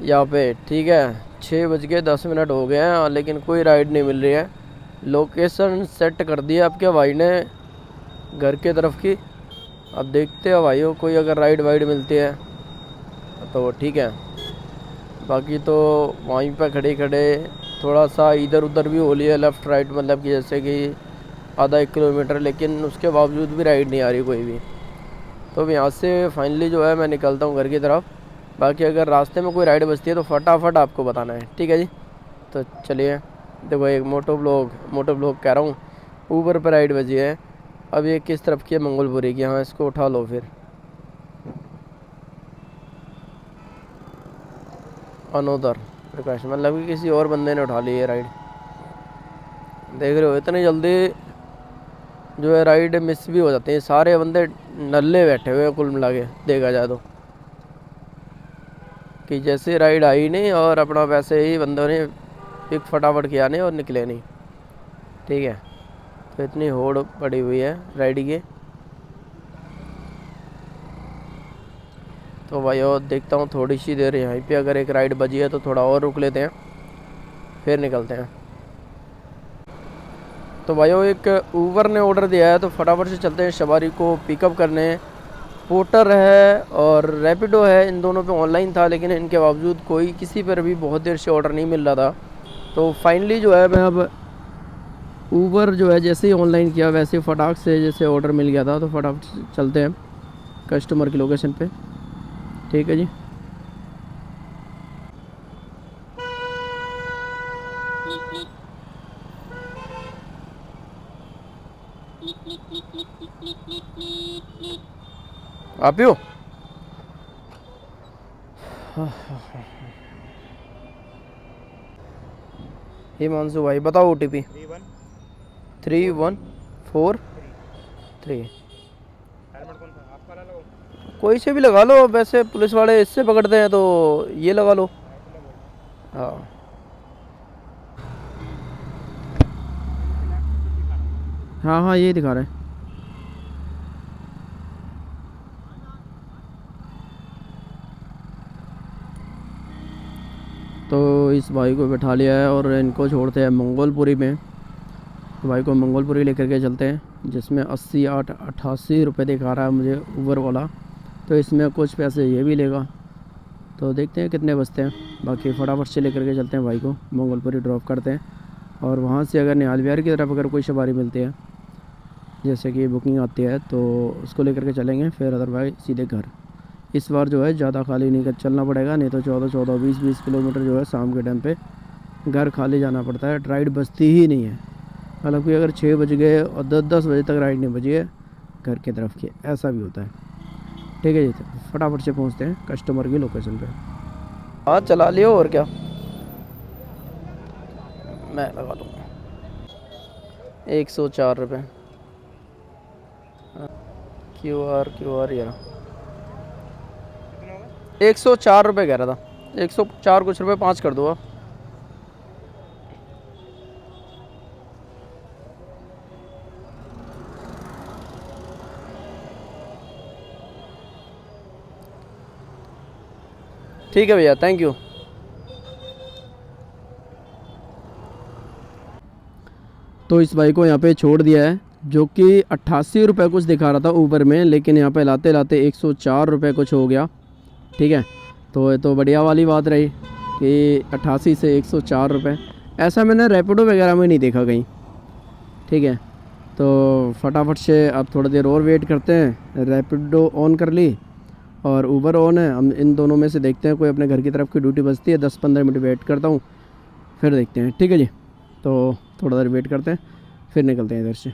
यहाँ पे। ठीक है, 6:10 हो गए हैं लेकिन कोई राइड नहीं मिल रही है। लोकेशन सेट कर दी है आपके भाई ने घर के तरफ की। अब देखते हैं भाइयों, कोई अगर राइड वाइड मिलती है तो ठीक है, बाकी तो वहीं पर खड़े खड़े थोड़ा सा इधर उधर भी हो लिया लेफ़्ट राइट, मतलब कि जैसे कि आधा 1 किलोमीटर, लेकिन उसके बावजूद भी राइड नहीं आ रही कोई भी। तो अब यहाँ से फाइनली जो है मैं निकलता हूँ घर की तरफ। बाकी अगर रास्ते में कोई राइड बचती है तो फटाफट आपको बताना है, ठीक है जी। तो चलिए, देखो एक मोटो ब्लॉग कह रहा हूँ, ऊबर पर राइड बजी है। अब ये किस तरफ की है? मंगोलपुरी की। हाँ, इसको उठा लो फिर। अनोदर प्रकाश, मतलब कि किसी और बंदे ने उठा ली है राइड। देख रहे हो, इतनी जल्दी जो है राइड मिस भी हो जाते हैं। सारे बंदे नल्ले बैठे हुए हैं कुल मिला के देखा जाए तो, कि जैसे राइड आई नहीं और अपना वैसे ही बंदों ने पिक फटाफट किया नहीं और निकले नहीं। ठीक है, तो इतनी होड़ पड़ी हुई है राइड की। तो भाई और देखता हूँ थोड़ी सी देर यहीं पे, अगर एक राइड बजी है तो थोड़ा और रुक लेते हैं, फिर निकलते हैं। तो भाइयों एक ऊबर ने ऑर्डर दिया है तो फटाफट से चलते हैं सवारी को पिकअप करने। पोर्टर है और रैपिडो है, इन दोनों पे ऑनलाइन था, लेकिन इनके बावजूद कोई किसी पर भी बहुत देर से ऑर्डर नहीं मिल रहा था। तो फाइनली जो है मैं अब ऊबर जो है जैसे ही ऑनलाइन किया वैसे ही फटाक से जैसे ऑर्डर मिल गया था, तो फटाफट से चलते हैं कस्टमर की लोकेशन पे। ठीक है जी। आप ही हो? हिमांशु भाई, बताओ OTP। 3143। कोई से भी लगा लो, वैसे पुलिस वाले इससे पकड़ते हैं तो ये लगा लो। हाँ हाँ हाँ, ये दिखा रहे हैं। तो इस भाई को बैठा लिया है और इनको छोड़ते हैं मंगोलपुरी में। तो भाई को मंगोलपुरी लेकर के चलते हैं, जिसमें 88 रुपये दिखा रहा है मुझे ऊबर वाला। तो इसमें कुछ पैसे ये भी लेगा, तो देखते हैं कितने बचते हैं। बाकी फटाफट से लेकर के चलते हैं भाई को, मंगोलपुरी ड्रॉप करते हैं। और वहाँ से अगर निहाल विहार की तरफ अगर कोई सवारी मिलती है, जैसे कि बुकिंग आती है, तो उसको लेकर के चलेंगे, फिर अदरवाइज सीधे घर। इस बार जो है ज़्यादा खाली नहीं कर चलना पड़ेगा, नहीं तो 14-20 किलोमीटर जो है शाम के टाइम पे घर खाली जाना पड़ता है, राइड बजती ही नहीं है। हालांकि अगर 6 बज गए और 10 बजे तक राइड नहीं बजी है घर की तरफ की, ऐसा भी होता है। ठीक है जी, तो फटाफट से पहुंचते हैं कस्टमर की लोकेशन पे। हाँ चला लियो, और क्या, मैं लगा दूँगा 104 रुपये। क्यू आर यार 104 रुपये कह रहा था, 104 कुछ रुपये 5 कर दो आप। ठीक है भैया, थैंक यू। तो इस भाई को यहाँ पे छोड़ दिया है, जो कि 88 रुपये कुछ दिखा रहा था ऊबर में, लेकिन यहाँ पे लाते लाते 104 रुपये कुछ हो गया। ठीक है, तो ये तो बढ़िया वाली बात रही कि 88 से 104 रुपये। ऐसा मैंने रैपिडो वगैरह में नहीं देखा कहीं। ठीक है, तो फटाफट से अब थोड़ी देर और वेट करते हैं। रैपिडो ऑन कर ली और ऊबर ऑन है। हम इन दोनों में से देखते हैं कोई अपने घर की तरफ की ड्यूटी बचती है, 10-15 मिनट वेट करता हूँ, फिर देखते हैं। ठीक है जी, तो थोड़ा देर वेट करते हैं, फिर निकलते हैं इधर से।